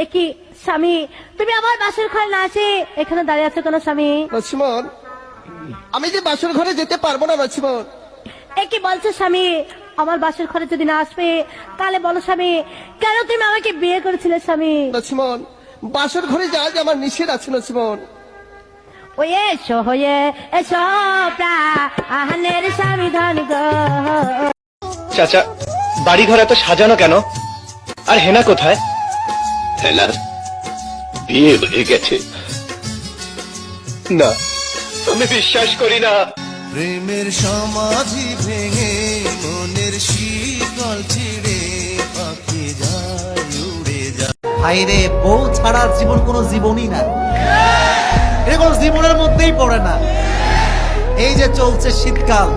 একই স্বামী, তুমি আমার বাসর ঘরে না আসে এখানে দাঁড়িয়ে আছো কেন স্বামী? লক্ষ্মণ, আমি যে বাসর ঘরে যেতে পারবো না লক্ষ্মণ। একই বলছো স্বামী, আমার বাসর ঘরে যদি না আসবে তাহলে বলো স্বামী, কেন তুমি আমাকে বিয়ে করেছিলে স্বামী? লক্ষ্মণ, বাসর ঘরে যাওয়া যে আমার নিষেধ আছে লক্ষ্মণ। ওই এসো হয়ে এসো প্রাণের স্বামী ধন গো। চাচা, বাড়ি ঘর এত সাজানো কেন? আর হেনা কোথায়? হেনার বিয়ে হয়ে গেছে। না, আমি বিশ্বাস করি না। প্রেমের সমাধি ভেঙে মনের শীতল ছিড়ে পাখি যায় উড়ে যায়। ভাইরে, বউ ছাড়া জীবন কোনো জীবনই না, এটা কোনো জীবনের মধ্যেই পড়ে না। এই যে চলছে শীতকাল,